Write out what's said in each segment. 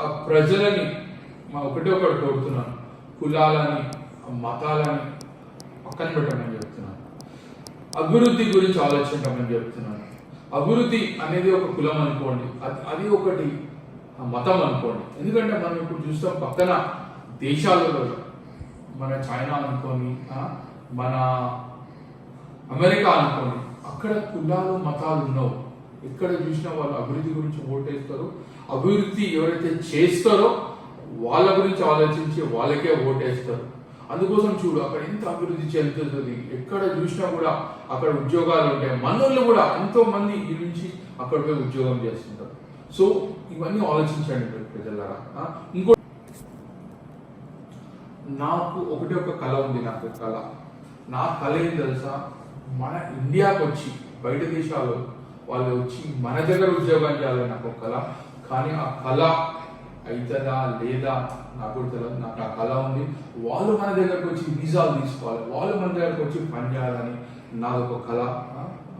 ఆ ప్రజలని ఒకటే ఒకటి కోరుతున్నాను, కులాలని మతాలని పక్కన పెట్టమని చెప్తున్నాను. అభివృద్ధి గురించి ఆలోచించమని చెప్తున్నాను. అభివృద్ధి అనేది ఒక కులం అనుకోండి, అది ఒకటి మతం అనుకోండి. ఎందుకంటే మనం ఇప్పుడు చూస్తాం పక్కన దేశాలలో, మన చైనా అనుకోని, మన అమెరికా అనుకోండి, అక్కడ కులాలు మతాలు ఉండవు. ఎక్కడ చూసినా వాళ్ళు అభివృద్ధి గురించి ఓటేస్తారు. అభివృద్ధి ఎవరైతే చేస్తారో వాళ్ళ గురించి ఆలోచించి వాళ్ళకే ఓటేస్తారు. అందుకోసం చూడు అక్కడ ఎంత అభివృద్ధి చెందుతుంది. ఎక్కడ చూసినా కూడా అక్కడ ఉద్యోగాలు ఉంటాయి. మనోళ్ళు కూడా ఎంతో మంది ఈ నుంచి అక్కడ పోయి ఉద్యోగం చేస్తుంటారు. సో ఇవన్నీ ఆలోచించండి ప్రజలారా. ఇంకో నాకు ఒకటే ఒక కళ ఉంది. నా కళ ఏం తెలుసా, మన ఇండియాకి వచ్చి బయట దేశాలు వాళ్ళు వచ్చి మన దగ్గర ఉద్యోగం చేయాలని నాకు ఒక కళ. కానీ ఆ కళ అవుతుందా లేదా నాకు కూడా తెలియదు. నాకు ఆ కళ ఉంది. వాళ్ళు మన దగ్గరకు వచ్చి వీసాలు తీసుకోవాలి, వాళ్ళు మన దగ్గరకు వచ్చి పని చేయాలని నాది ఒక కళ.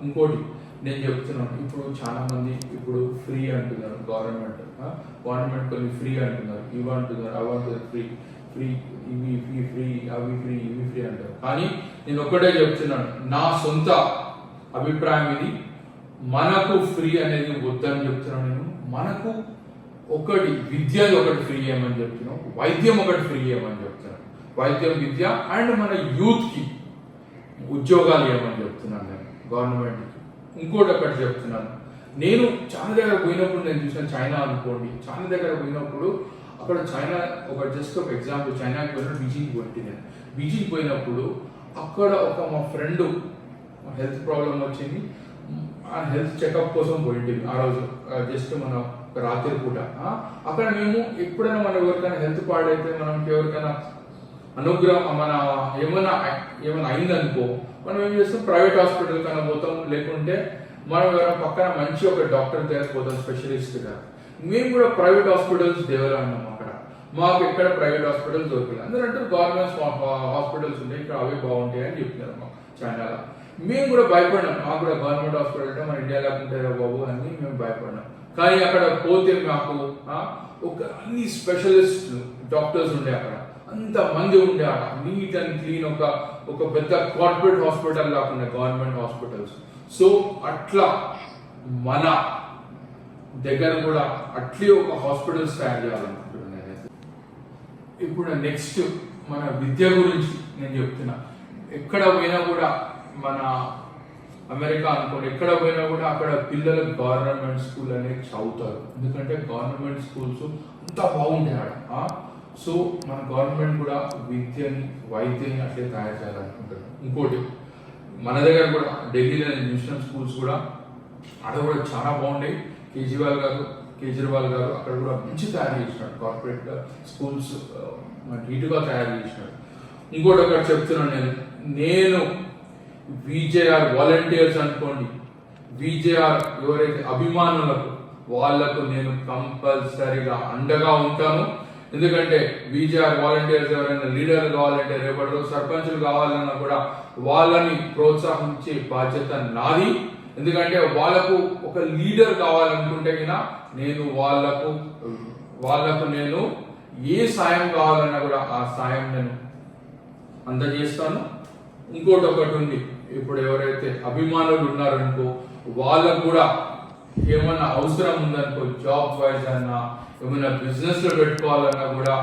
ఇంకోటి నేను చెప్తున్నాను, ఇప్పుడు చాలా మంది ఇప్పుడు ఫ్రీ అంటున్నారు. గవర్నమెంట్ కొన్ని ఫ్రీ అంటున్నారు, ఇవి అంటున్నారు, అవి అంటున్నారు, ఫ్రీ ఇవి ఫ్రీ అవి ఫ్రీ ఇవి ఫ్రీ అంటారు. కానీ నేను ఒక్కటే చెప్తున్నాను, నా సొంత అభిప్రాయం ఇది. మనకు ఫ్రీ అనేది వద్దని చెప్తున్నాను నేను. మనకు ఒకటి విద్యది ఒకటి ఫ్రీ చేయమని చెప్తున్నాం, వైద్యం ఒకటి ఫ్రీ చేయమని చెప్తున్నాను. వైద్యం, విద్య అండ్ మన యూత్కి ఉద్యోగాలు ఇవ్వమని చెప్తున్నాను నేను గవర్నమెంట్కి. ఇంకోటి ఒకటి చెప్తున్నాను, నేను చాలా దగ్గర పోయినప్పుడు నేను చూసిన చైనా అనుకోండి, చాలా దగ్గర పోయినప్పుడు అక్కడ చైనా ఒక జస్ట్ ఒక ఎగ్జాంపుల్, చైనాకి పోయినప్పుడు బీజింగ్ పోయింది. నేను బీజింగ్ పోయినప్పుడు అక్కడ మా ఫ్రెండ్ హెల్త్ ప్రాబ్లం వచ్చింది. ఆ హెల్త్ చెకప్ కోసం పోయింది ఆ రోజు, జస్ట్ మన రాత్రి పూట. అక్కడ మేము ఎప్పుడైనా మన ఎవరికైనా హెల్త్ పాడైతే, మనం ఎవరికైనా అనుగ్రహం మన ఏమైనా అయిందనుకో, మనం ఏం చేస్తాం, ప్రైవేట్ హాస్పిటల్ కన్నా పోతాం. లేకుంటే మనం ఎవరైనా పక్కన మంచి ఒక డాక్టర్ దగ్గర పోతాం, స్పెషలిస్ట్గా. మేము కూడా ప్రైవేట్ హాస్పిటల్స్ దేవాలన్నాం. అక్కడ మాకు ఎక్కడ ప్రైవేట్ హాస్పిటల్స్ దొరకలేదు. అందరంటే గవర్నమెంట్ హాస్పిటల్స్ ఉంటాయి, ఇక్కడ అవి బాగుంటాయి అని చెప్తున్నారు మాకు చైనాలో. మేము కూడా భయపడినాం, మాకు కూడా గవర్నమెంట్ హాస్పిటల్ అంటే మన ఇండియాలో ఉంటారా బాబు అని మేము భయపడినాం. కానీ అక్కడ పోతే మాకు ఒక అన్ని స్పెషలిస్ట్ డాక్టర్స్ ఉండే, అక్కడ అంత మంది ఉండే, అక్కడ నీట్ అండ్ క్లీన్, ఒక పెద్ద కార్పొరేట్ హాస్పిటల్ కాకుండా గవర్నమెంట్ హాస్పిటల్స్. సో అట్లా మన దగ్గర కూడా అట్లే ఒక హాస్పిటల్స్ తయారు చేయాలనుకుంటున్నాను నేనైతే. ఇప్పుడు నెక్స్ట్ మన విద్య గురించి నేను చెప్తున్నా. ఎక్కడ పోయినా కూడా మన అమెరికా అనుకోండి, ఎక్కడ పోయినా కూడా అక్కడ పిల్లలు గవర్నమెంట్ స్కూల్ అనేది చదువుతారు. ఎందుకంటే గవర్నమెంట్ స్కూల్స్ అంత బాగుంటాయి ఆడ. సో మన గవర్నమెంట్ కూడా విద్యని వైద్యాన్ని అట్లే తయారు చేయాలనుకుంటారు. ఇంకోటి మన దగ్గర కూడా ఢిల్లీలో నేను చూసిన స్కూల్స్ కూడా అక్కడ కూడా చాలా బాగుంటాయి. కేజ్రీవాల్ గారు అక్కడ కూడా మంచి తయారు చేసినాడు, కార్పొరేట్ స్కూల్స్ నీట్గా తయారు చేసినాడు. ఇంకోటి ఒకటి చెప్తున్నాను నేను విజేఆర్ వాలంటీర్స్ అనుకోండి, విజేఆర్ ఎవరైతే అభిమానులకు వాళ్ళకు నేను కంపల్సరీగా అండగా ఉంటాను. ఎందుకంటే విజేఆర్ వాలంటీర్స్ ఎవరైనా లీడర్లు కావాలంటే, రేపటి రోజు సర్పంచులు కావాలన్నా కూడా వాళ్ళని ప్రోత్సహించే బాధ్యత నాది. ఎందుకంటే వాళ్ళకు ఒక లీడర్ కావాలనుకుంటే నేను వాళ్ళకు నేను ఏ సాయం కావాలన్నా కూడా ఆ సాయం నేను అందజేస్తాను. ఇంకోటి ఒకటి ఉంది, ఇప్పుడు ఎవరైతే అభిమానులు ఉన్నారనుకో వాళ్ళకు కూడా ఏమన్నా అవసరం ఉందనుకో, జాబ్ వైజ్ అన్నా ఏమైనా బిజినెస్ లో పెట్టుకోవాలన్నా కూడా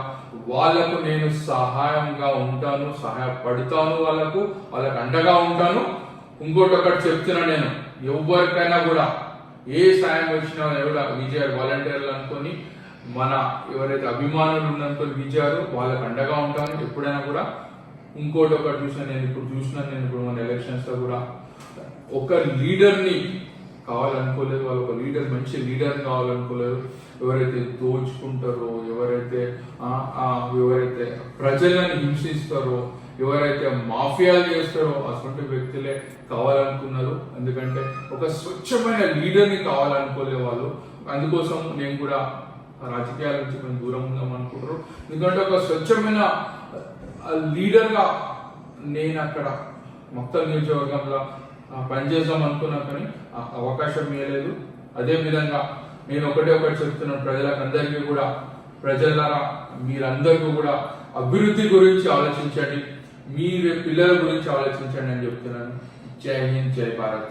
వాళ్ళకు నేను సహాయంగా ఉంటాను, సహాయపడతాను, వాళ్ళకు అండగా ఉంటాను. ఇంకోటి ఒకటి చెప్తున్నా, నేను ఎవరికైనా కూడా ఏ సాయం వచ్చినా కూడా విజయ్ వాలంటీర్లు అనుకొని మన ఎవరైతే అభిమానులు ఉన్నారనుకో విజయాలు వాళ్ళకు అండగా ఉంటాను ఎప్పుడైనా కూడా. ఇంకోటి ఒకటి నేను ఇప్పుడు మన ఎలక్షన్స్ లో కూడా ఒక లీడర్ని కావాలనుకోలేదు, వాళ్ళు ఒక మంచి లీడర్ కావాలనుకోలేదు. ఎవరైతే దోచుకుంటారో, ఎవరైతే ప్రజలను హింసిస్తారో, ఎవరైతే మాఫియాలు చేస్తారో అటువంటి వ్యక్తులే కావాలనుకున్నారు. ఎందుకంటే ఒక స్వచ్ఛమైన లీడర్ని కావాలనుకోలే వాళ్ళు. అందుకోసం నేను కూడా రాజకీయాల నుంచి కొంచెం దూరం ఉందాం అనుకుంటారు. ఎందుకంటే ఒక స్వచ్ఛమైన లీడర్గా నేను అక్కడ మొత్తం నియోజకవర్గంలో పనిచేద్దాం అనుకున్నా, కానీ అవకాశం ఇవ్వలేదు. అదే విధంగా నేను ఒకటి చెప్తున్నాను, ప్రజలకు అందరికీ కూడా ప్రజలారా మీరందరూ కూడా అభివృద్ధి గురించి ఆలోచించండి, మీ పిల్లల గురించి ఆలోచించండి అని చెప్తున్నాను. జై హింద్, జై భారత్.